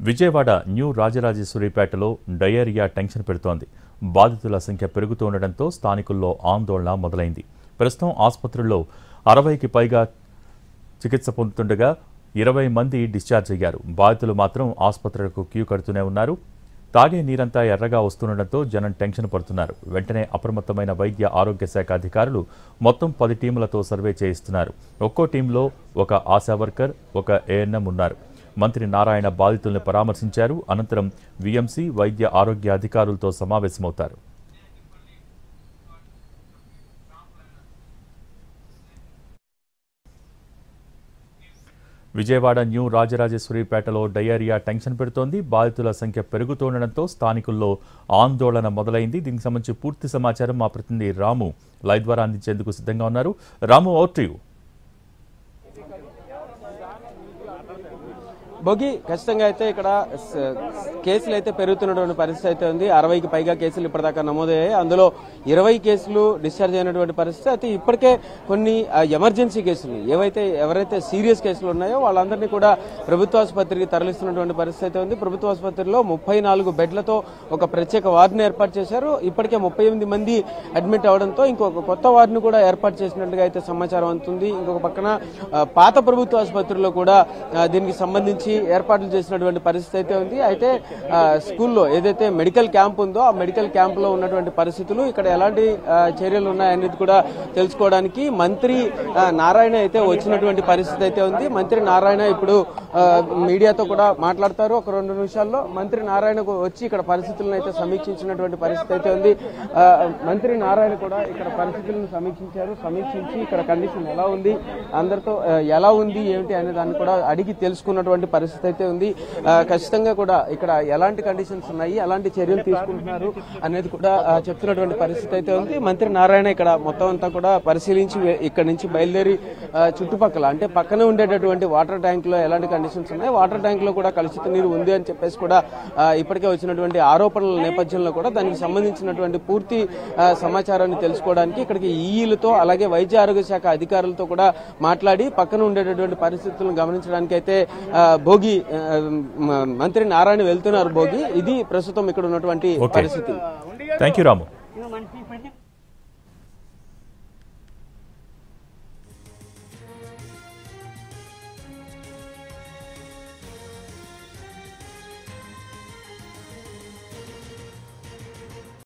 Vijayawada new రాజరాజేశ్వరిపేటలో diarrhoea tension పెడుతోంది. బాధితుల సంఖ్య పెరుగుతుండటంతో స్థానికుల్లో ఆందోళన మొదలైంది. ప్రస్తుతం ఆసుపత్రుల్లో 60కి పైగా చికిత్స పొందుతుండగా 20 మంది డిశ్చార్జ్ అయ్యారు. బాధితులు మాత్రం ఆసుపత్రులకు క్యూ కడుతూనే ఉన్నారు. తాగే నీరంతా ఎర్రగా వస్తుండటంతో జనం టెన్షన్ పడుతున్నారు. వెంటనే అప్రమత్తమైన వైద్య ఆరోగ్య శాఖ అధికారులు మొత్తం 10 టీములతో సర్వే చేయిస్తున్నారు. ఒక్కో టీంలో ఒక ఆశా వర్కర్, ఒక ఏఎన్ఎం ఉన్నారు. మంత్రి నారాయణ బాధితులను పరామర్శించారు. అనంతరం వీఎంసీ వైద్య ఆరోగ్య అధికారులతో సమావేశమవుతారు. విజయవాడ న్యూ రాజరాజేశ్వరిపేటలో డయేరియా టెన్షన్ పెడుతోంది. బాధితుల సంఖ్య పెరుగుతుండటంతో స్థానికుల్లో ఆందోళన మొదలైంది. దీనికి సంబంధించి పూర్తి సమాచారం మా ప్రతినిధి రాము లైవ్ ద్వారా అందించేందుకు సిద్ధంగా ఉన్నారు. రాము, ఓవర్ టు యు. భోగి ఖచ్చితంగా అయితే ఇక్కడ కేసులు అయితే పెరుగుతున్నటువంటి పరిస్థితి అయితే ఉంది. 60కి పైగా కేసులు ఇప్పటిదాకా నమోదయ్యాయి. అందులో 20 కేసులు డిశ్చార్జ్ అయినటువంటి పరిస్థితి. అయితే ఇప్పటికే కొన్ని ఎమర్జెన్సీ కేసులు ఎవరైతే సీరియస్ కేసులు ఉన్నాయో వాళ్ళందరినీ కూడా ప్రభుత్వ ఆసుపత్రికి తరలిస్తున్నటువంటి పరిస్థితి అయితే ఉంది. ప్రభుత్వ ఆసుపత్రిలో 34 బెడ్లతో ఒక ప్రత్యేక వార్డును ఏర్పాటు చేశారు. ఇప్పటికే 38 మంది అడ్మిట్ అవడంతో ఇంకొక కొత్త వార్డును కూడా ఏర్పాటు చేసినట్టుగా అయితే సమాచారం అందుతుంది. ఇంకొక పక్కన పాత ప్రభుత్వ ఆసుపత్రిలో కూడా దీనికి సంబంధించి ఏర్పాట్లు చేసినటువంటి పరిస్థితి అయితే ఉంది. అయితే స్కూల్లో ఏదైతే మెడికల్ క్యాంప్ ఉందో ఆ మెడికల్ క్యాంప్ లో ఉన్నటువంటి పరిస్థితులు, ఇక్కడ ఎలాంటి చర్యలు ఉన్నాయనేది కూడా తెలుసుకోవడానికి మంత్రి నారాయణ అయితే వచ్చినటువంటి పరిస్థితి అయితే ఉంది. మంత్రి నారాయణ ఇప్పుడు మీడియాతో కూడా మాట్లాడతారు. ఒక 2 నిమిషాల్లో మంత్రి నారాయణ వచ్చి ఇక్కడ పరిస్థితులను అయితే సమీక్షించినటువంటి పరిస్థితి అయితే ఉంది. మంత్రి నారాయణ కూడా ఇక్కడ పరిస్థితులను సమీక్షించి ఇక్కడ కండిషన్ ఎలా ఉంది, అందరితో ఎలా ఉంది ఏమిటి అనే దాన్ని కూడా అడిగి తెలుసుకున్నటువంటి పరిస్థితి అయితే ఉంది. ఖచ్చితంగా కూడా ఇక్కడ ఎలాంటి కండిషన్స్ ఉన్నాయి, ఎలాంటి చర్యలు తీసుకుంటున్నారు అనేది కూడా చెప్తున్నటువంటి పరిస్థితి అయితే ఉంది. మంత్రి నారాయణ ఇక్కడ మొత్తం అంతా కూడా పరిశీలించి ఇక్కడ నుంచి బయలుదేరి చుట్టుపక్కల అంటే పక్కనే ఉండేటటువంటి వాటర్ ట్యాంక్ లో ఎలాంటి కండిషన్స్ ఉన్నాయి, వాటర్ ట్యాంక్ లో కూడా కలుషిత నీరు ఉంది అని చెప్పేసి కూడా ఇప్పటికే వచ్చినటువంటి ఆరోపణల నేపథ్యంలో కూడా దానికి సంబంధించినటువంటి పూర్తి సమాచారాన్ని తెలుసుకోవడానికి ఇక్కడికి ఈఈలతో అలాగే వైద్య ఆరోగ్య శాఖ అధికారులతో కూడా మాట్లాడి పక్కన ఉండేటటువంటి పరిస్థితులను గమనించడానికి అయితే భోగి మంత్రి నారాయణ వెళ్తున్నారు. భోగి ఇది ప్రస్తుతం ఇక్కడ ఉన్నటువంటి పరిస్థితి. థాంక్యూ రాము.